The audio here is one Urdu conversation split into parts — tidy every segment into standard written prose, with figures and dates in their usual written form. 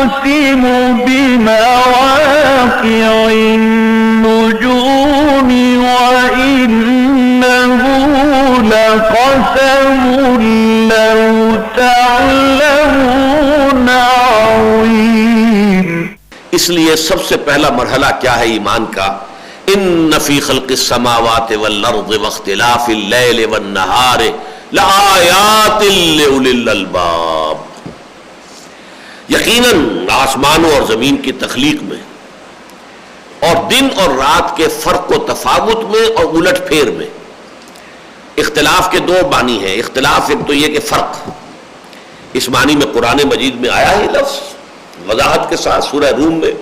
أقسم بمواقع النجوم وإنه لقسم لو تعلمون عظيم۔ اس لیے سب سے پہلا مرحلہ کیا ہے ایمان کا؟ ان فی خلق السماوات والارض واختلاف اللیل والنہار لآیات لأولی الالباب۔ یقیناً آسمانوں اور زمین کی تخلیق میں اور دن اور رات کے فرق و تفاوت میں اور الٹ پھیر میں، اختلاف کے دو معنی ہیں۔ اختلاف ایک تو یہ کہ فرق، اس معنی میں قرآن مجید میں آیا ہے لفظ وضاحت کے ساتھ سورہ روم میں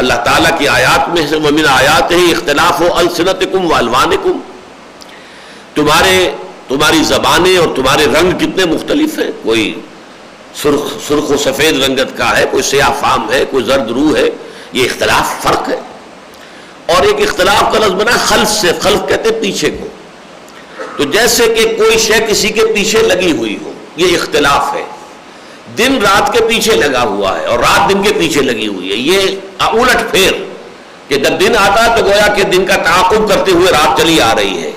اللہ تعالیٰ کی آیات میں سے وَمِنْ آیَاتِهِ اخْتِلَافُ أَلْسِنَتِكُمْ وَأَلْوَانِكُمْ، تمہاری زبانیں اور تمہارے رنگ کتنے مختلف ہیں، کوئی سرخ و سفید رنگت کا ہے، کوئی سیاہ فام ہے، کوئی زرد روح ہے، یہ اختلاف فرق ہے۔ اور ایک اختلاف کا لفظ بنا خلف سے، خلف کہتے پیچھے کو، تو جیسے کہ کوئی شے کسی کے پیچھے لگی ہوئی ہو، یہ اختلاف ہے۔ دن رات کے پیچھے لگا ہوا ہے اور رات دن کے پیچھے لگی ہوئی ہے، یہ الٹ پھیر کہ جب دن آتا ہے تو گویا کہ دن کا تعاقب کرتے ہوئے رات چلی آ رہی ہے،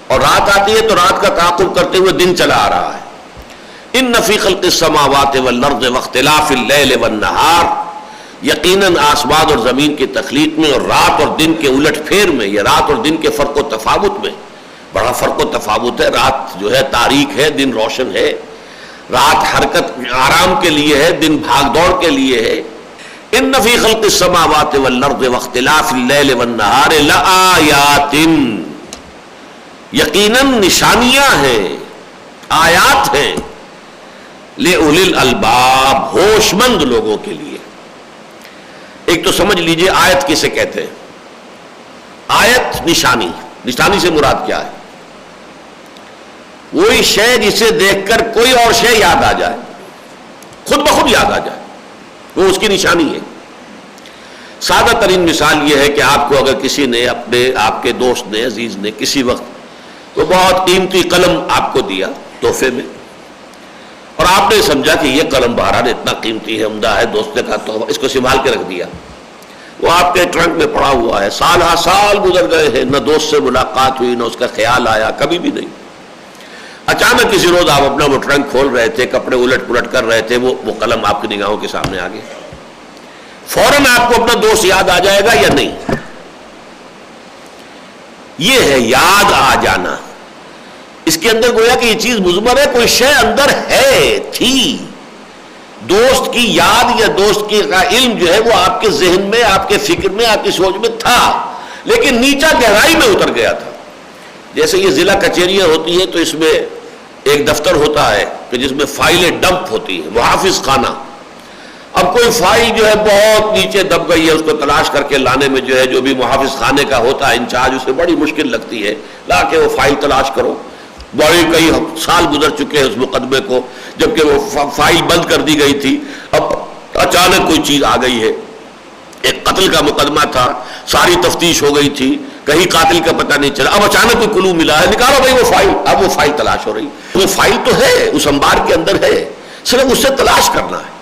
اور رات آتی ہے تو رات کا تعاقب کرتے ہوئے دن چلا آ رہا ہے۔ ان فی خلق السماوات والارض واختلاف اللیل والنہار، یقیناً آسمان اور زمین کی تخلیق میں اور رات اور دن کے الٹ پھیر میں، یہ رات اور دن کے فرق و تفاوت میں بڑا فرق و تفاوت ہے۔ رات جو ہے تاریک ہے، دن روشن ہے۔ رات حرکت آرام کے لیے ہے، دن بھاگ دوڑ کے لیے ہے۔ ان فی خلق السماوات والارض واختلاف اللیل والنہار لآیات، یقیناً نشانیاں ہیں، آیات ہیں، لأولی الالباب، ہوش مند لوگوں کے لیے۔ ایک تو سمجھ لیجئے آیت کسے کہتے ہیں؟ آیت نشانی، نشانی سے مراد کیا ہے؟ وہی شے جسے دیکھ کر کوئی اور شے یاد آ جائے، خود بخود یاد آ جائے، وہ اس کی نشانی ہے۔ سادہ ترین مثال یہ ہے کہ آپ کو اگر کسی نے آپ کے دوست نے، عزیز نے کسی وقت وہ بہت قیمتی قلم آپ کو دیا تحفے میں، اور آپ نے سمجھا کہ یہ قلم بہرحال اتنا قیمتی ہے، عمدہ ہے، دوست نے کہا تو اس کو سنبھال کے رکھ دیا، وہ آپ کے ٹرنک میں پڑا ہوا ہے، سال ہا سال گزر گئے ہیں، نہ دوست سے ملاقات ہوئی، نہ اس کا خیال آیا، کبھی بھی نہیں۔ اچانک کسی روز آپ اپنا وہ ٹرنک کھول رہے تھے، کپڑے الٹ پلٹ کر رہے تھے، وہ قلم آپ کی نگاہوں کے سامنے آ گیا، فوراً آپ کو اپنا دوست یاد آ جائے گا یا نہیں؟ یہ ہے یاد آ جانا۔ اس کے اندر گویا کہ یہ چیز مضمر ہے، کوئی شے اندر ہے، تھی، دوست کی یاد یا دوست کی علم جو ہے وہ آپ کے ذہن میں، آپ کے فکر میں، آپ کی سوچ میں تھا، لیکن نیچا گہرائی میں اتر گیا تھا۔ جیسے یہ ضلع کچہریاں ہوتی ہیں تو اس میں ایک دفتر ہوتا ہے کہ جس میں فائلیں ڈمپ ہوتی ہیں، محافظ خانہ۔ اب کوئی فائل جو ہے بہت نیچے دب گئی ہے، اس کو تلاش کر کے لانے میں جو ہے جو بھی محافظ خانے کا ہوتا ہے انچارج، اسے بڑی مشکل لگتی ہے، لا کے وہ فائل تلاش کرو، بڑے کئی سال گزر چکے ہیں اس مقدمے کو، جبکہ وہ فائل بند کر دی گئی تھی، اب اچانک کوئی چیز آ گئی ہے، ایک قتل کا مقدمہ تھا، ساری تفتیش ہو گئی تھی، کہیں قاتل کا پتہ نہیں چلا، اب اچانک کوئی کلو ملا ہے، نکالو بھائی وہ فائل، اب وہ فائل تلاش ہو رہی، وہ فائل تو ہے، اس انبار کے اندر ہے، صرف اس سے تلاش کرنا ہے۔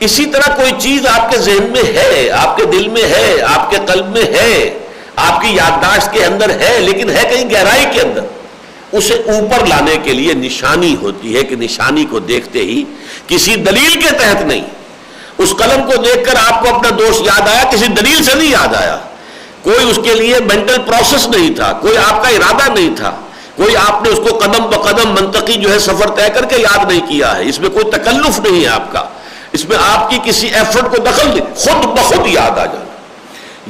اسی طرح کوئی چیز آپ کے ذہن میں ہے، آپ کے دل میں ہے، آپ کے قلب میں ہے، آپ کی یادداشت کے اندر ہے، لیکن ہے کہیں گہرائی کے اندر، اسے اوپر لانے کے لیے نشانی ہوتی ہے کہ نشانی کو دیکھتے ہی، کسی دلیل کے تحت نہیں، اس قلم کو دیکھ کر آپ کو اپنا دوست یاد آیا، کسی دلیل سے نہیں یاد آیا، کوئی اس کے لیے مینٹل پروسیس نہیں تھا، کوئی آپ کا ارادہ نہیں تھا، کوئی آپ نے اس کو قدم بقدم منطقی جو ہے سفر طے کر کے یاد نہیں کیا ہے، اس میں کوئی تکلف نہیں ہے آپ کا، اس میں آپ کی کسی ایفرٹ کو دخل نہیں، خود بخود یاد آ جانا،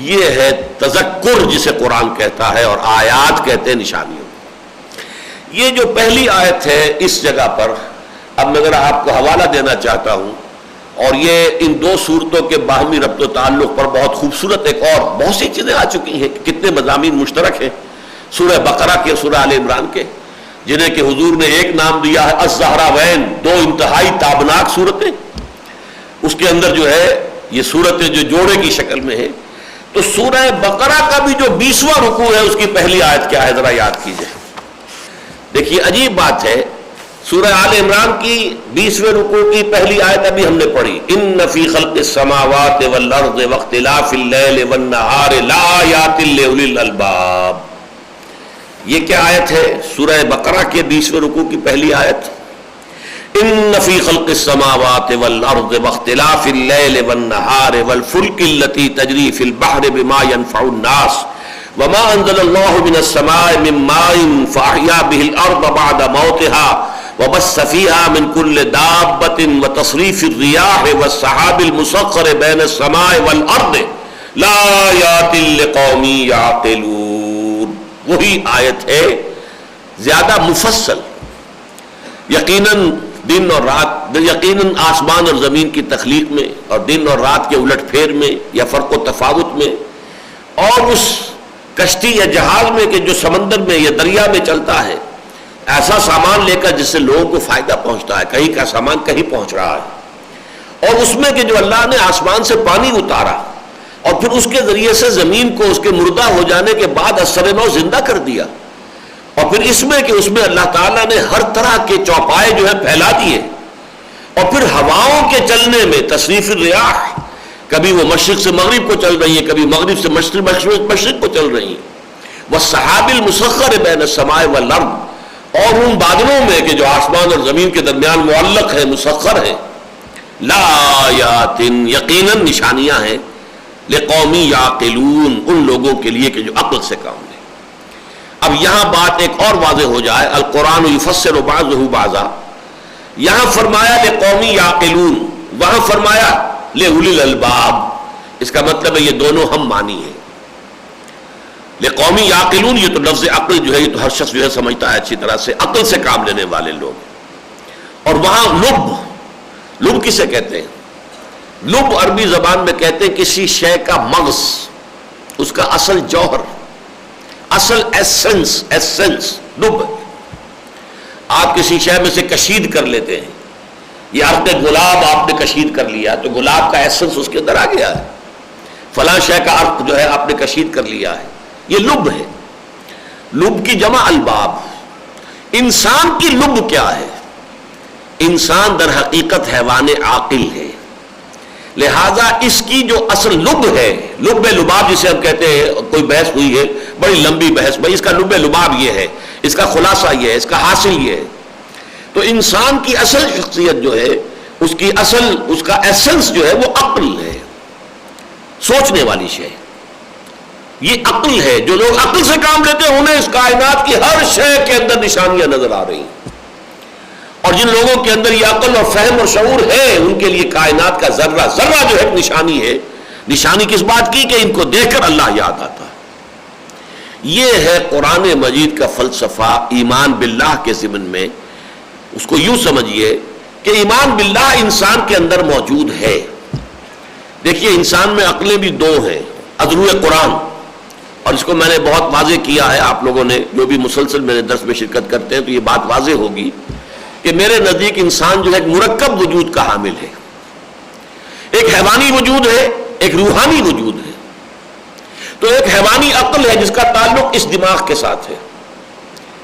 یہ ہے تذکر جسے قرآن کہتا ہے، اور آیات کہتے ہیں نشانیوں۔ یہ جو پہلی آیت ہے اس جگہ پر، اب میں ذرا آپ کو حوالہ دینا چاہتا ہوں، اور یہ ان دو صورتوں کے باہمی ربط و تعلق پر بہت خوبصورت ایک اور بہت سی چیزیں آ چکی ہیں، کتنے مضامین مشترک ہیں سورہ بقرہ کے، سورہ آل عمران کے، جنہیں کہ حضور نے ایک نام دیا ہے الزہراوین، دو انتہائی تابناک صورتیں، اس کے اندر جو ہے یہ صورتیں جو جوڑے کی شکل میں ہے۔ تو سورہ بقرہ کا بھی جو 20واں رکوع ہے اس کی پہلی آیت کیا ہے ذرا یاد کیجئے۔ دیکھیے عجیب بات ہے، سورہ آل عمران کی 20ویں رکوع کی پہلی آیت ابھی ہم نے پڑھی، ان فی خلق السماوات والارض واختلاف اللیل والنہار لآیات لأولی الالباب. یہ کیا آیت ہے؟ سورہ بقرہ کے 20ویں رکوع کی پہلی آیت. ان فی خلق السماوات والارض واختلاف اللیل والنہار والفلک التی تجری فی البحر بما ينفع الناس وما انزل اللہ من السماء من ماء فاحیا به الارض بعد موتها وبث فيها من كل دابة وتصريف الرياح والسحاب المسخر بين السماء والارض لآیات لقوم یعقلون. وہی آیت ہے زیادہ مفصل. یقیناً دن اور رات، یقیناً آسمان اور زمین کی تخلیق میں اور دن اور رات کے الٹ پھیر میں یا فرق و تفاوت میں، اور اس کشتی یا جہاز میں کہ جو سمندر میں یا دریا میں چلتا ہے، ایسا سامان لے کر جس سے لوگوں کو فائدہ پہنچتا ہے، کہیں کا سامان کہیں پہنچ رہا ہے، اور اس میں کہ جو اللہ نے آسمان سے پانی اتارا اور پھر اس کے ذریعے سے زمین کو اس کے مردہ ہو جانے کے بعد اثر نو زندہ کر دیا، اور پھر اس میں کہ اس میں اللہ تعالیٰ نے ہر طرح کے چوپائے جو ہے پھیلا دیے، اور پھر ہواؤں کے چلنے میں تصریف الریاح، کبھی وہ مشرق سے مغرب کو چل رہی ہیں، کبھی مغرب سے مشرق کو چل رہی ہیں، والسحاب المسخر بین السماء والارض، اور ان بادلوں میں کہ جو آسمان اور زمین کے درمیان معلق ہے، مسخر ہے، لآیات یقیناً نشانیاں ہیں، لقوم یعقلون ان لوگوں کے لیے کہ جو عقل سے کام لیں. اب یہاں بات ایک اور واضح ہو جائے، القرآن یفسر بعضہ بعضا. یہاں فرمایا لقوم یعقلون، وہاں فرمایا لأولی الالباب. اس کا مطلب ہے یہ دونوں ہم معنی ہیں. لقومی یعقلون، یہ تو لفظ عقل جو ہے یہ تو ہر شخص جو ہے سمجھتا ہے اچھی طرح سے، عقل سے کام لینے والے لوگ. اور وہاں لب کسے کہتے ہیں؟ لب عربی زبان میں کہتے ہیں کسی شے کا مغز، اس کا اصل جوہر، اصل ایسنس لب. آپ کسی شے میں سے کشید کر لیتے ہیں، یہ عرق گلاب آپ نے کشید کر لیا تو گلاب کا ایسنس اس کے اندر آ گیا ہے. فلاں شے کا عرق جو ہے آپ نے کشید کر لیا ہے، یہ لب ہے. لب کی جمع الباب. انسان کی لب کیا ہے؟ انسان در حقیقت حیوان عاقل ہے، لہذا اس کی جو اصل لب ہے، لب لباب جسے ہم کہتے ہیں، کوئی بحث ہوئی ہے بڑی لمبی بحث، بھائی اس کا لب لباب یہ ہے، اس کا خلاصہ یہ ہے، اس کا حاصل یہ ہے. تو انسان کی اصل شخصیت جو ہے، اس کی اصل، اس کا ایسنس جو ہے وہ عقل ہے، سوچنے والی شے. یہ عقل ہے. جو لوگ عقل سے کام لیتے ہیں انہیں اس کائنات کی ہر شے کے اندر نشانیاں نظر آ رہی ہیں، اور جن لوگوں کے اندر یہ عقل اور فہم اور شعور ہے ان کے لیے کائنات کا ذرہ ذرہ جو ہے نشانی ہے. نشانی کس بات کی؟ کہ ان کو دیکھ کر اللہ یاد آتا ہے. یہ ہے قرآن مجید کا فلسفہ ایمان باللہ کے ضمن میں. اس کو یوں سمجھیے کہ ایمان باللہ انسان کے اندر موجود ہے. دیکھیے انسان میں عقلیں بھی دو ہیں، اذرو قرآن، اور اس کو میں نے بہت واضح کیا ہے. آپ لوگوں نے جو بھی مسلسل میرے درس میں شرکت کرتے ہیں تو یہ بات واضح ہوگی کہ میرے نزدیک انسان جو ہے ایک مرکب وجود کا حامل ہے. ایک حیوانی وجود ہے، ایک روحانی وجود ہے. تو ایک حیوانی عقل ہے جس کا تعلق اس دماغ کے ساتھ ہے.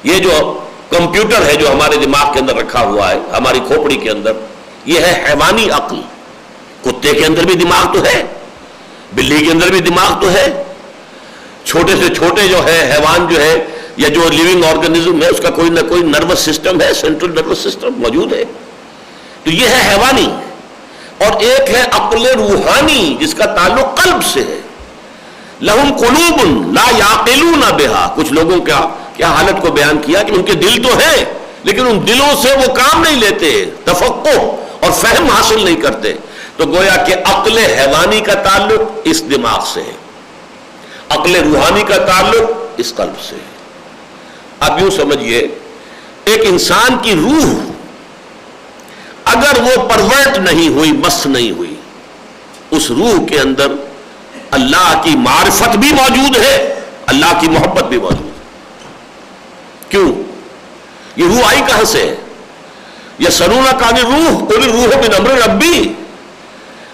یہ جو کمپیوٹر ہے جو ہمارے دماغ کے اندر رکھا ہوا ہے، ہماری کھوپڑی کے اندر، یہ ہے حیوانی عقل. کتے کے اندر بھی دماغ تو ہے، بلی کے اندر بھی دماغ تو ہے، چھوٹے سے چھوٹے جو ہے حیوان جو ہے یا جو لیونگ آرگنزم ہے اس کا کوئی نہ کوئی نروس سسٹم ہے، سینٹرل نروس سسٹم موجود ہے. تو یہ ہے حیوانی. اور ایک ہے عقل روحانی جس کا تعلق قلب سے ہے. لہم قلوب لا یعقلون بہا. کچھ لوگوں کا کیا حالت کو بیان کیا کہ ان کے دل تو ہیں لیکن ان دلوں سے وہ کام نہیں لیتے، تفقہ اور فہم حاصل نہیں کرتے. تو گویا کہ عقل حیوانی کا تعلق اس دماغ سے ہے، عقل روحانی کا تعلق اس قلب سے ہے. اب یوں سمجھیے ایک انسان کی روح اگر وہ پرورٹ نہیں ہوئی، مس نہیں ہوئی، اس روح کے اندر اللہ کی معرفت بھی موجود ہے، اللہ کی محبت بھی موجود ہے. کیوں؟ یہ روح آئی کہاں سے ہے؟ یسألونک عن الروح قل الروح من امر ربی.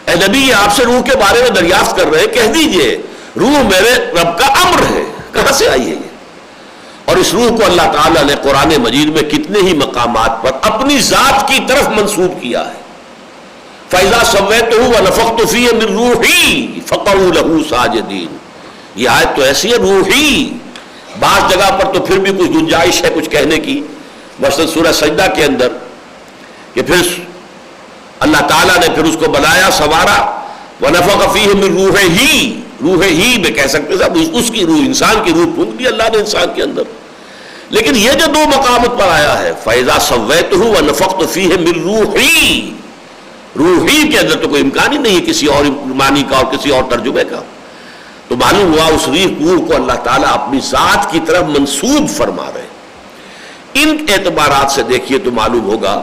اے نبی یہ آپ سے روح کے بارے میں دریافت کر رہے ہیں، کہہ دیجئے روح میرے رب کا امر ہے. کہاں سے آئی ہے یہ؟ اور اس روح کو اللہ تعالیٰ نے قرآن مجید میں کتنے ہی مقامات پر اپنی ذات کی طرف منسوب کیا ہے. فَإِذَا سَوَّيْتُهُ وَنَفَخْتُ فِيهِ مِن رُوحِي فَقَعُوا لَهُ سَاجِدِينَ. یہ آیت تو ایسی ہے روحی. بعض جگہ پر تو پھر بھی کچھ گنجائش ہے کچھ کہنے کی، مثلا سورہ سجدہ کے اندر کہ پھر اللہ تعالیٰ نے پھر اس کو بنایا سنوارا. وَنَفَخَ فِيهِ مِن رُوحِهِ، روح ہی میں کہہ سکتے صاحب، اس کی روح، انسان کی روح پھونک دی اللہ نے انسان کے اندر. لیکن یہ جو دو مقامات پر آیا ہے فَإِذَا سَوَّيْتُهُ وَنَفَخْتُ فِيهِ مِن رُوحِي، روحی کے اندر تو کوئی امکان ہی نہیں ہے کسی اور معنی کا اور کسی اور ترجمے کا. تو معلوم ہوا اس روح کو اللہ تعالیٰ اپنی ذات کی طرف منسوب فرما رہے. ان اعتبارات سے دیکھیے تو معلوم ہوگا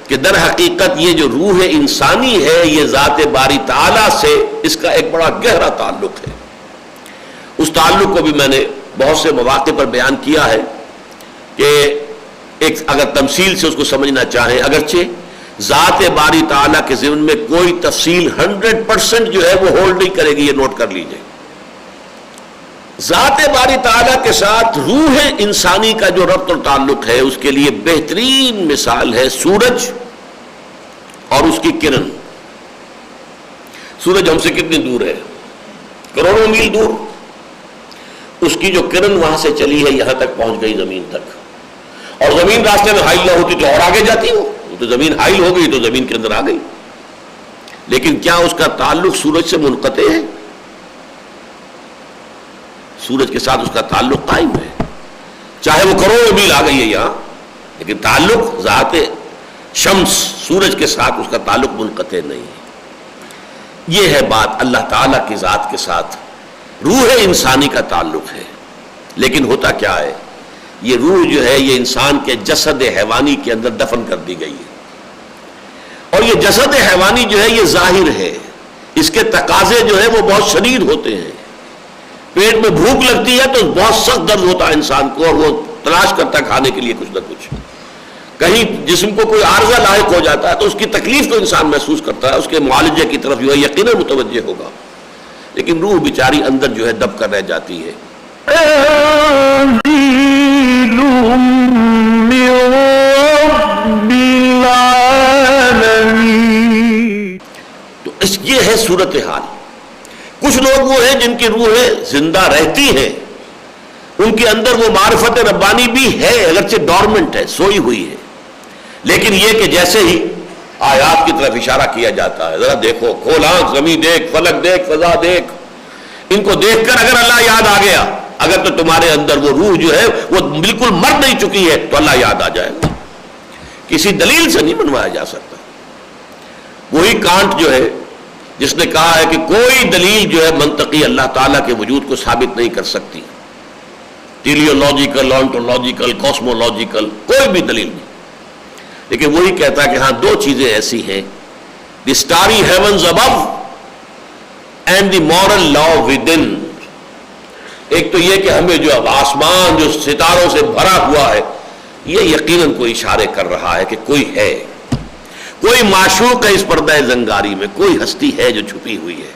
کہ در حقیقت یہ جو روح انسانی ہے یہ ذات باری تعالیٰ سے اس کا ایک بڑا گہرا تعلق ہے. اس تعلق کو بھی میں نے بہت سے مواقع پر بیان کیا ہے کہ ایک اگر تمثیل سے اس کو سمجھنا چاہیں، اگرچہ ذات باری تعالیٰ کے ضمن میں کوئی تفصیل 100% جو ہے وہ ہولڈ نہیں کرے گی، یہ نوٹ کر لیجئے. ذات باری تعالیٰ کے ساتھ روح انسانی کا جو ربط اور تعلق ہے اس کے لیے بہترین مثال ہے سورج اور اس کی کرن. سورج ہم سے کتنی دور ہے؟ کروڑوں میل دور. اس کی جو کرن وہاں سے چلی ہے یہاں تک پہنچ گئی زمین تک، اور زمین راستے میں حائل نہ ہوتی تو اور آگے جاتی ہو، تو زمین حائل ہو گئی تو زمین کے اندر آ گئی. لیکن کیا اس کا تعلق سورج سے منقطع ہے؟ سورج کے ساتھ اس کا تعلق قائم ہے، چاہے وہ کروڑوں میل آ گئی ہے یہاں، لیکن تعلق ذات شمس سورج کے ساتھ اس کا تعلق منقطع نہیں ہے. یہ ہے بات اللہ تعالیٰ کی ذات کے ساتھ روح انسانی کا تعلق ہے. لیکن ہوتا کیا ہے، یہ روح جو ہے یہ انسان کے جسد حیوانی کے اندر دفن کر دی گئی ہے، اور یہ جسد حیوانی جو ہے یہ ظاہر ہے، اس کے تقاضے جو ہے وہ بہت شدید ہوتے ہیں. پیٹ میں بھوک لگتی ہے تو بہت سخت درد ہوتا ہے انسان کو، اور وہ تلاش کرتا ہے کھانے کے لیے کچھ نہ کچھ. کہیں جسم کو کوئی عارضہ لاحق ہو جاتا ہے تو اس کی تکلیف کو انسان محسوس کرتا ہے، اس کے معالجے کی طرف جو ہے یقیناً متوجہ ہوگا. لیکن روح بیچاری اندر جو ہے دب کر رہ جاتی ہے. تو یہ ہے صورتحال. کچھ لوگ وہ ہیں جن کی روحیں زندہ رہتی ہیں، ان کے اندر وہ معرفت ربانی بھی ہے، اگرچہ ڈورمنٹ ہے، سوئی ہوئی ہے. لیکن یہ کہ جیسے ہی آیات کی طرف اشارہ کیا جاتا ہے، ذرا دیکھو، کھول آنکھ، زمین دیکھ، فلک دیکھ، فضا دیکھ، ان کو دیکھ کر اگر اللہ یاد آ گیا، اگر تو تمہارے اندر وہ روح جو ہے وہ بالکل مر نہیں چکی ہے تو اللہ یاد آ جائے گا. کسی دلیل سے نہیں منوایا جا سکتا. وہی کانٹ جو ہے جس نے کہا ہے کہ کوئی دلیل جو ہے منطقی اللہ تعالیٰ کے وجود کو ثابت نہیں کر سکتی، ٹیلیولوجیکل، آنٹولوجیکل، کاسمولوجیکل، کوئی بھی دلیل نہیں. لیکن وہی کہتا ہے کہ ہاں دو چیزیں ایسی ہیں، the starry heavens above and the moral law within. ایک تو یہ کہ ہمیں جو اب آسمان جو ستاروں سے بھرا ہوا ہے یہ یقیناً کوئی اشارے کر رہا ہے کہ کوئی ہے، کوئی معشوق ہے اس پردہ زنگاری میں، کوئی ہستی ہے جو چھپی ہوئی ہے،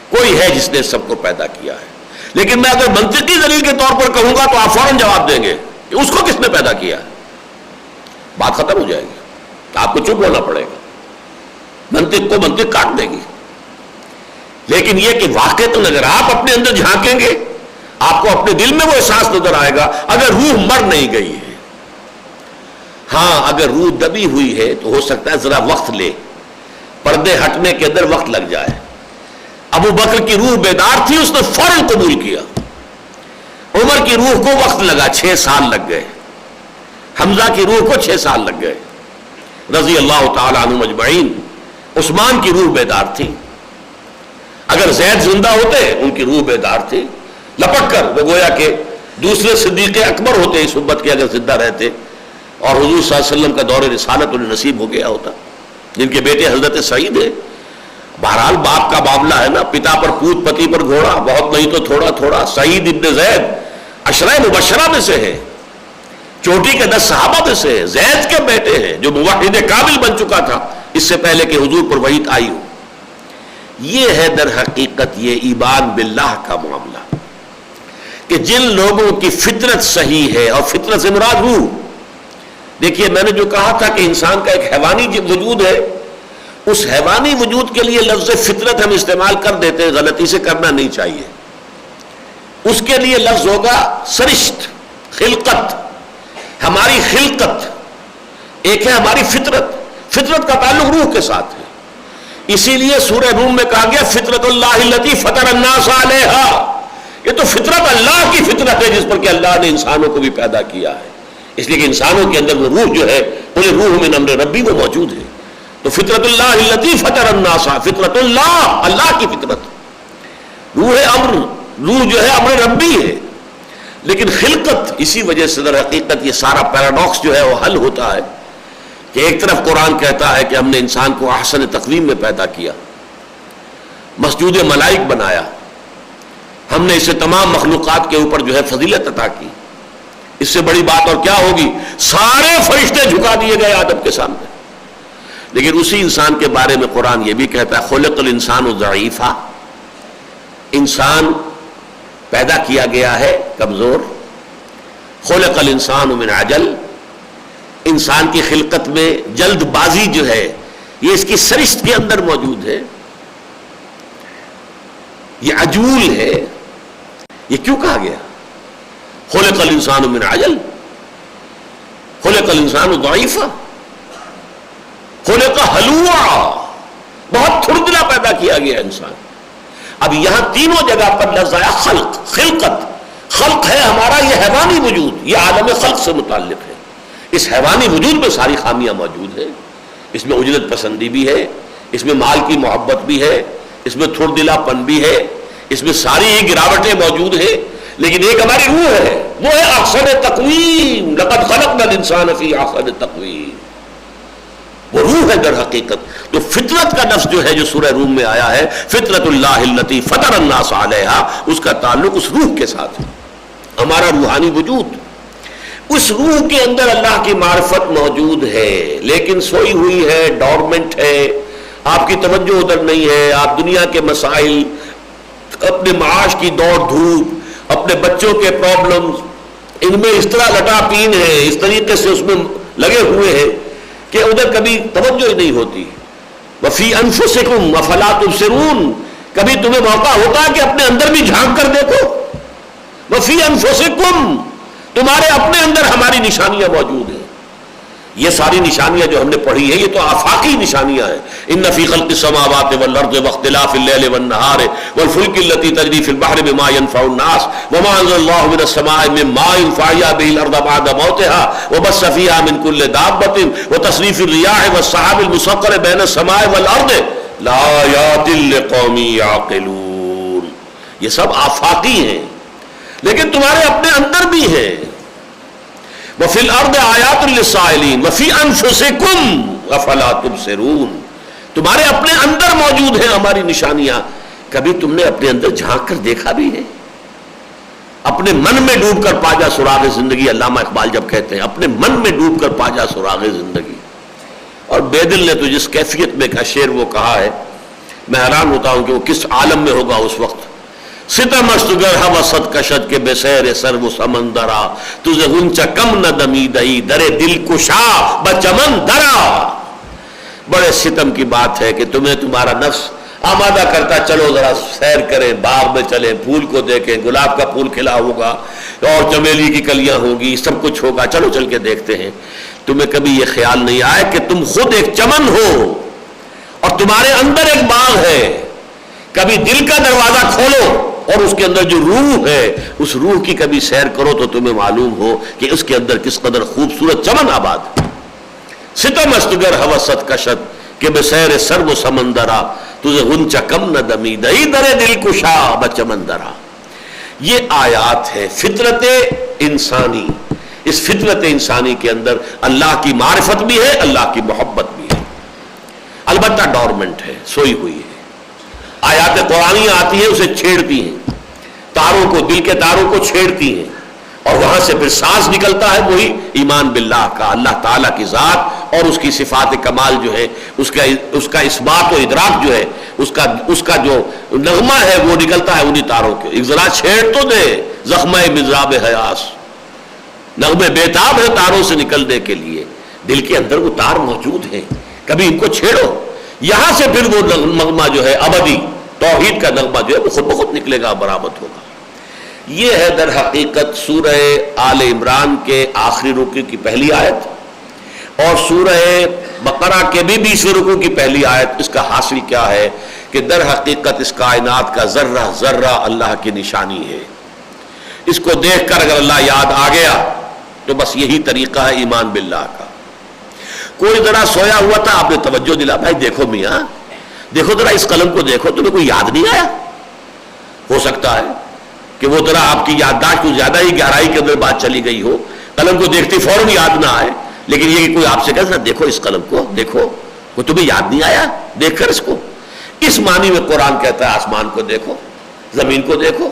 کوئی ہے جس نے سب کو پیدا کیا ہے. لیکن میں اگر منطقی دلیل کے طور پر کہوں گا تو آپ فوراً جواب دیں گے کہ اس کو کس نے پیدا کیا ہے. بات ختم ہو جائے گی، آپ کو چپ ہونا پڑے گا، منطق کو منطق کاٹ دے گی. لیکن یہ کہ واقعتاً اگر آپ اپنے اندر جھانکیں گے آپ کو اپنے دل میں وہ احساس نظر آئے گا اگر روح مر نہیں گئی ہے. ہاں اگر روح دبی ہوئی ہے تو ہو سکتا ہے ذرا وقت لے، پردے ہٹنے کے اندر وقت لگ جائے. ابو بکر کی روح بیدار تھی، اس نے فوراً قبول کیا. عمر کی روح کو وقت لگا، 6 سال لگ گئے. حمزہ کی روح کو 6 سال لگ گئے رضی اللہ تعالی عنہم اجمعین. عثمان کی روح بیدار تھی. اگر زید زندہ ہوتے ان کی روح بیدار تھی، لپٹ کر وہ گویا کہ دوسرے صدیق اکبر ہوتے اس امت کے اگر زندہ رہتے، اور حضور صلی اللہ علیہ وسلم کا دور رسالت انہیں نصیب ہو گیا ہوتا، جن کے بیٹے حضرت سعید ہیں. بہرحال باپ کا معاملہ ہے نا، پتا پر پوت پتی پر گھوڑا، بہت نہیں تو تھوڑا تھوڑا. سعید ابن زید عشرہ مبشرہ میں سے ہے، چوٹی کے 10 صحابہ میں سے ہے، زید کے بیٹے ہیں جو موحد کامل بن چکا تھا اس سے پہلے کہ حضور پر وحی آئی ہو. یہ ہے در حقیقت یہ ایمان باللہ کا معاملہ کہ جن لوگوں کی فطرت صحیح ہے، اور فطرت سے مراد روح، دیکھیے میں نے جو کہا تھا کہ انسان کا ایک حیوانی وجود ہے، اس حیوانی وجود کے لیے لفظ فطرت ہم استعمال کر دیتے ہیں، غلطی سے کرنا نہیں چاہیے. اس کے لیے لفظ ہوگا سرشت، خلقت. ہماری خلقت ایک ہے، ہماری فطرت. فطرت کا تعلق روح کے ساتھ ہے. اسی لیے سورہ روم میں کہا گیا فطرت اللہ التی فطر الناس علیہا. یہ تو فطرت اللہ کی فطرت ہے جس پر کہ اللہ نے انسانوں کو بھی پیدا کیا ہے. اس لیے کہ انسانوں کے اندر وہ روح جو ہے، قل روح من امر ربی، وہ موجود ہے. تو فطرت اللہ التی فطر الناس، فطرت اللہ، اللہ کی فطرت. روح امر، روح جو ہے امر ربی ہے. لیکن خلقت، اسی وجہ سے در حقیقت یہ سارا پیراڈاکس جو ہے وہ حل ہوتا ہے کہ ایک طرف قرآن کہتا ہے کہ ہم نے انسان کو احسن تقویم میں پیدا کیا، مسجود ملائک بنایا، ہم نے اسے تمام مخلوقات کے اوپر جو ہے فضیلت عطا کی. اس سے بڑی بات اور کیا ہوگی؟ سارے فرشتے جھکا دیے گئے آدم کے سامنے. لیکن اسی انسان کے بارے میں قرآن یہ بھی کہتا ہے خلق الانسان ضعیفا، انسان پیدا کیا گیا ہے کمزور. خلق الانسان من عجل، انسان کی خلقت میں جلد بازی جو ہے یہ اس کی سرشت کے اندر موجود ہے. یہ عجول ہے. یہ کیوں کہا گیا خلق الانسان من عجل؟ خلق الانسان ضعیفا، خلق ہلوعا، بہت تھردلا پیدا کیا گیا انسان. اب یہاں تینوں جگہ پر لفظ آیا خلق. خلقت، خلق ہے ہمارا یہ حیوانی وجود، یہ عالم خلق سے متعلق ہے. اس حیوانی وجود میں ساری خامیاں موجود ہیں. اس میں اجرت پسندی بھی ہے، اس میں مال کی محبت بھی ہے، اس میں تھردلا پن بھی ہے، اس میں ساری ہی گراوٹیں موجود ہیں. لیکن ایک ہماری روح ہے، وہ ہے احسن تقویم. لقد خلقنا الانسان فی احسن تقویم. وہ روح ہے در حقیقت. تو فطرت کا لفظ جو ہے جو سورہ روم میں آیا ہے فطرت اللہ التی فطر الناس علیہا، اس کا تعلق اس روح کے ساتھ ہے. ہمارا روحانی وجود، اس روح کے اندر اللہ کی معرفت موجود ہے، لیکن سوئی ہوئی ہے، ڈورمنٹ ہے. آپ کی توجہ ادھر نہیں ہے. آپ دنیا کے مسائل، اپنے معاش کی دوڑ دھوپ، اپنے بچوں کے پرابلمز، ان میں اس طرح لٹا پین ہے، اس طریقے سے اس میں لگے ہوئے ہیں کہ ادھر کبھی توجہ ہی نہیں ہوتی. وفی انفسکم افلا تبصرون، کبھی تمہیں موقع ہوتا ہے کہ اپنے اندر بھی جھانک کر دیکھو. وفی انفسکم، تمہارے اپنے اندر ہماری نشانیاں موجود ہیں. یہ ساری نشانیاں جو ہم نے پڑھی ہیں یہ تو آفاقی نشانیاں ہیں. ان فی خلق السماوات والارض واختلاف الليل والنهار والفلك التي تجري في البحر بما ينفع الناس وما انزل الله من السماء من ماء فاحيا به الارض بعد موتها وبث فيها من كل دابة وتصريف الرياح والسحاب المسخر بين السماء والارض لآيات لقوم يعقلون. یہ سب آفاقی ہیں لیکن تمہارے اپنے اندر بھی ہیں. وفی الارض آیات للسائلین وفی انفسکم افلا تبصرون، تمہارے اپنے اندر موجود ہیں ہماری نشانیاں. کبھی تم نے اپنے اندر جھانک کر دیکھا بھی ہے؟ اپنے من میں ڈوب کر پا جا سراغ زندگی. علامہ اقبال جب کہتے ہیں اپنے من میں ڈوب کر پا جا سراغ زندگی. اور بے دل نے تو جس کیفیت میں کا شعر وہ کہا ہے، میں حیران ہوتا ہوں کہ وہ کس عالم میں ہوگا اس وقت. ستم است گر حوست کشد کے بے سیر سر و سمندرا تجھے غنچہ کم نہ دمی دئی در دل کشا بچمن درا. بڑے ستم کی بات ہے کہ تمہیں تمہارا نفس آمادہ کرتا چلو ذرا سیر کریں، باغ میں چلیں، پھول کو دیکھیں، گلاب کا پھول کھلا ہوگا اور چمیلی کی کلیاں ہوگی، سب کچھ ہوگا، چلو چل کے دیکھتے ہیں. تمہیں کبھی یہ خیال نہیں آیا کہ تم خود ایک چمن ہو اور تمہارے اندر ایک باغ ہے. کبھی دل کا دروازہ کھولو اور اس کے اندر جو روح ہے اس روح کی کبھی سیر کرو تو تمہیں معلوم ہو کہ اس کے اندر کس قدر خوبصورت چمن آباد. ستم است گر حوست کشد کہ بسیر سر و سمندرا تجھے غنچہ کم نہ دمی دئی در دل کشا بچمندرا. یہ آیات ہے فطرت انسانی. اس فطرت انسانی کے اندر اللہ کی معرفت بھی ہے، اللہ کی محبت بھی ہے، البتہ ڈورمنٹ ہے، سوئی ہوئی ہے. آیات قرآنی آتی ہیں اسے چھیڑتی ہیں، تاروں کو، دل کے تاروں کو چھیڑتی ہیں اور وہاں سے پھر سانس نکلتا ہے وہی ایمان باللہ کا. اللہ تعالیٰ کی ذات اور اس کی صفات کمال جو ہے اس کا اثبات و ادراک جو ہے اس کا جو نغمہ ہے وہ نکلتا ہے انہی تاروں کے. ایک ذرا چھیڑ تو دے زخمہ مضراب حیاس. نغمے بیتاب ہے تاروں سے نکلنے کے لیے، دل کے اندر وہ تار موجود ہیں، کبھی ان کو چھیڑو، یہاں سے پھر وہ نغمہ جو ہے ابدی توحید کا نغمہ جو ہے وہ خود بخود نکلے گا، برآمد ہوگا۔ یہ ہے در حقیقت سورہ آل عمران کے آخری رکوع کی پہلی آیت، اور سورہ بقرہ کے بھی 20ویں رکوع کی پہلی آیت۔ اس کا حاصل کیا ہے کہ در حقیقت اس کائنات کا ذرہ ذرہ اللہ کی نشانی ہے، اس کو دیکھ کر اگر اللہ یاد آ گیا تو بس یہی طریقہ ہے ایمان باللہ کا۔ کوئی ذرا سویا ہوا تھا، آپ نے توجہ دلا، بھائی دیکھو میاں، دیکھو ذرا اس قلم کو دیکھو، تمہیں کوئی یاد نہیں آیا؟ ہو سکتا ہے کہ وہ ذرا آپ کی یادداشت کچھ زیادہ ہی گہرائی کے اندر بات چلی گئی ہو، قلم کو دیکھتے فوراً یاد نہ آئے، لیکن یہ کہ کوئی آپ سے کہتا دیکھو اس قلم کو، دیکھو، وہ تمہیں یاد نہیں آیا دیکھ کر اس کو؟ اس معنی میں قرآن کہتا ہے آسمان کو دیکھو، زمین کو دیکھو۔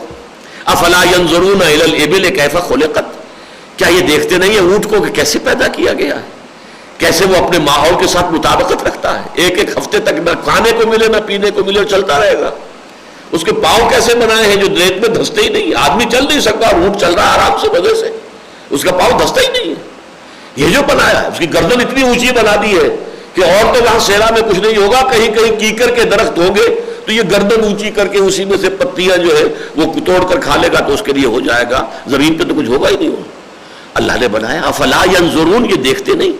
افلا ينظرون الى الابل كيف خلقت، کیا یہ دیکھتے نہیں ہیں اونٹ کو کہ کیسے پیدا کیا گیا ہے، کیسے وہ اپنے ماحول کے ساتھ مطابقت رکھتا ہے، ایک ایک ہفتے تک نہ کھانے کو ملے نہ پینے کو ملے اور چلتا رہے گا۔ اس کے پاؤں کیسے بنائے ہیں جو ریت میں دھستے ہی نہیں، آدمی چل نہیں سکتا اور اونٹ چل رہا ہے آرام سے مزے سے، اس کا پاؤں دھستا ہی نہیں ہے۔ یہ جو بنایا ہے، اس کی گردن اتنی اونچی بنا دی ہے کہ اور تو وہاں صحرا میں کچھ نہیں ہوگا، کہیں کہیں کیکر کے درخت ہوں گے تو یہ گردن اونچی کر کے اسی میں سے پتیاں جو ہے وہ توڑ کر کھا لے گا تو اس کے لیے ہو جائے گا، زمین پہ تو کچھ ہوگا ہی نہیں ہوگا۔ اللہ نے بنایا، افلا ينظرون، یہ دیکھتے نہیں،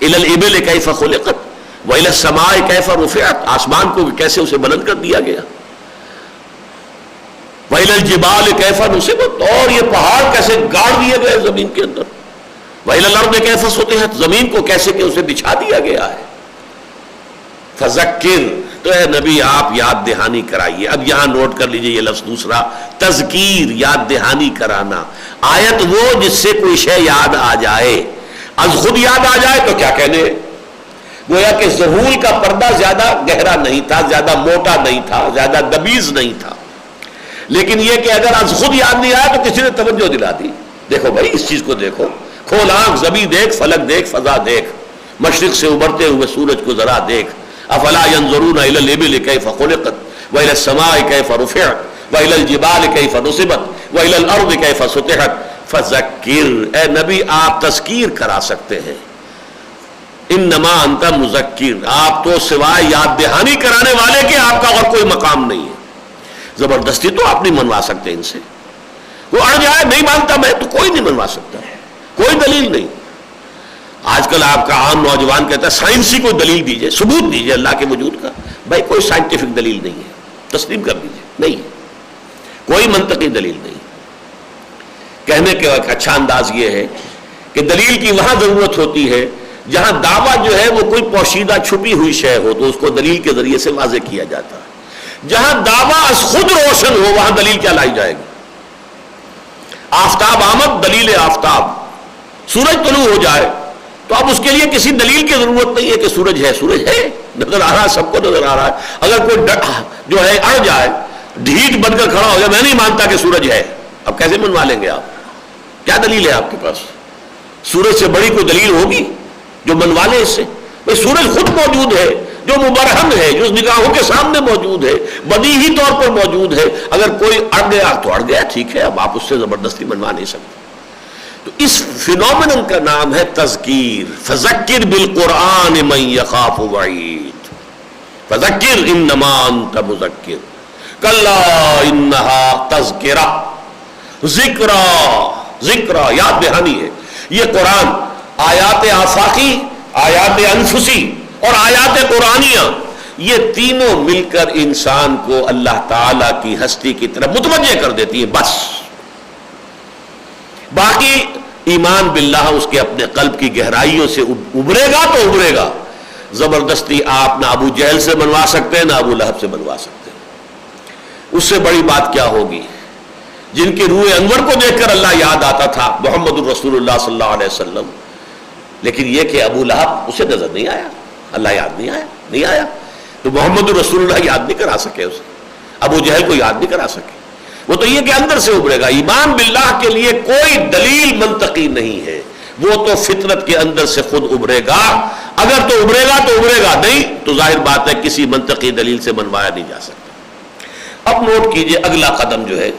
الى الابل كيف خلقت والى السماء كيف رفعت، آسمان کو کیسے اسے بلند کر دیا گیا، وَإِلَى الْجِبَالِ كَيْفَ نُصِبَتْ، اور یہ پہاڑ کیسے گاڑ دیے گئے زمین کے اندر، وَإِلَى الْأَرْضِ كَيْفَ سُطِحَتْ، زمین کو کیسے کہ اسے بچھا دیا گیا ہے۔ فَذَكِّرْ، تو اے نبی آپ یاد دہانی کرائیے۔ اب یہاں نوٹ کر لیجئے یہ لفظ دوسرا، تذکیر، یاد دہانی کرانا۔ آیت وہ جس سے کوئی شے یاد آ جائے، از خود یاد آ جائے تو کیا کہنے، گویا کہ ظہور کا پردہ زیادہ گہرا نہیں تھا، زیادہ موٹا نہیں تھا، زیادہ دبیز نہیں تھا، لیکن یہ کہ اگر از خود یاد نہیں آیا تو کسی نے توجہ دلا دی، دیکھو بھائی اس چیز کو دیکھو، کھول آنکھ، زمین دیکھ، فلک دیکھ، فضا دیکھ، مشرق سے ابھرتے ہوئے سورج کو ذرا دیکھ۔ افلا ينظرون الى الابل كيف خلقت والى السماء كيف رفعت والى الجبال كيف نصبت والى الارض كيف سطحت فذکر، اے نبی آپ تذکیر کرا سکتے ہیں، انما انت مذکر، آپ تو سوائے یاد دہانی کرانے والے کے آپ کا اور کوئی مقام نہیں ہے۔ زبردستی تو آپ نہیں منوا سکتے ان سے، وہ اڑ جائے نہیں مانتا میں تو کوئی نہیں منوا سکتا، کوئی دلیل نہیں۔ آج کل آپ کا عام نوجوان کہتا ہے سائنسی کوئی دلیل دیجئے، ثبوت دیجئے اللہ کے وجود کا، بھائی کوئی سائنٹیفک دلیل نہیں ہے، تسلیم کر دیجئے، نہیں کوئی منطقی دلیل نہیں۔ کہنے کا ایک اچھا انداز یہ ہے کہ دلیل کی وہاں ضرورت ہوتی ہے جہاں دعویٰ جو ہے وہ کوئی پوشیدہ چھپی ہوئی شے ہو تو اس کو دلیل کے ذریعے سے واضح کیا جاتا ہے، جہاں دعویٰ از خود روشن ہو وہاں دلیل کیا لائی جائے گی۔ آفتاب آمد، دلیل آفتاب، سورج طلوع ہو جائے تو اب اس کے لیے کسی دلیل کی ضرورت نہیں ہے کہ سورج ہے، سورج ہے، نظر آ رہا ہے، سب کو نظر آ رہا ہے۔ اگر کوئی جو ہے اڑ جائے، ڈھیٹ بن کر کھڑا ہو جائے، میں نہیں مانتا کہ سورج ہے، اب کیسے منوا لیں گے آپ؟ کیا دلیل ہے آپ کے پاس؟ سورج سے بڑی کوئی دلیل ہوگی جو منوا لے اس سے؟ بھائی سورج خود موجود ہے، جو مبرہن ہے، جو نگاہوں کے سامنے موجود ہے، بدیہی طور پر موجود ہے، اگر کوئی اڑ گیا تو اڑ گیا، ٹھیک ہے، اب آپ اس سے زبردستی منوا نہیں سکتے۔ تو اس فینومینن کا نام ہے تذکیر۔ فذکر بالقرآن من یخاف وعید، فذکر انما انت مذکر، کلا انہا تذکرہ، ذکرہ یاد دہانی ہے۔ یہ قرآن آیات آفاقی، آیات انفسی اور آیات قرآنیہ، یہ تینوں مل کر انسان کو اللہ تعالی کی ہستی کی طرف متوجہ کر دیتی ہیں، بس باقی ایمان باللہ اس کے اپنے قلب کی گہرائیوں سے ابھرے گا تو ابھرے گا۔ زبردستی آپ نہ ابو جہل سے منوا سکتے ہیں نہ ابو لہب سے منوا سکتے ہیں۔ اس سے بڑی بات کیا ہوگی جن کے روح انور کو دیکھ کر اللہ یاد آتا تھا، محمد الرسول اللہ صلی اللہ علیہ وسلم، لیکن یہ کہ ابو لہب اسے نظر نہیں آیا، اللہ یاد نہیں آیا تو محمد الرسول اللہ یاد نہیں کرا سکے اسے، ابو جہل کو یاد نہیں کرا سکے۔ وہ تو یہ کہ اندر سے ابھرے گا۔ ایمان باللہ کے لیے کوئی دلیل منطقی نہیں ہے، وہ تو فطرت کے اندر سے خود ابھرے گا، اگر تو ابھرے گا، نہیں تو ظاہر بات ہے کسی منطقی دلیل سے منوایا نہیں جا سکتا۔ اب نوٹ کیجئے اگلا قدم جو ہے،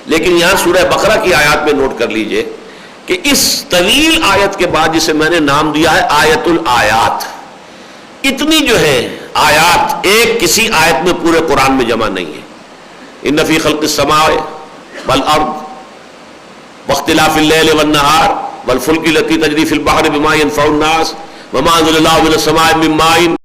لیکن یہاں سورہ بقرہ کی آیات میں نوٹ کر لیجئے کہ اس طویل آیت کے بعد جسے میں نے نام دیا ہے آیت الآیات، اتنی جو ہے آیات ایک کسی آیت میں پورے قرآن میں جمع نہیں ہے. ان فی خلق السماء والارض واختلاف اللیل والنہار والفلک التی تجری فی البحر بما ينفع الناس وما انزل اللہ من السماء من ماء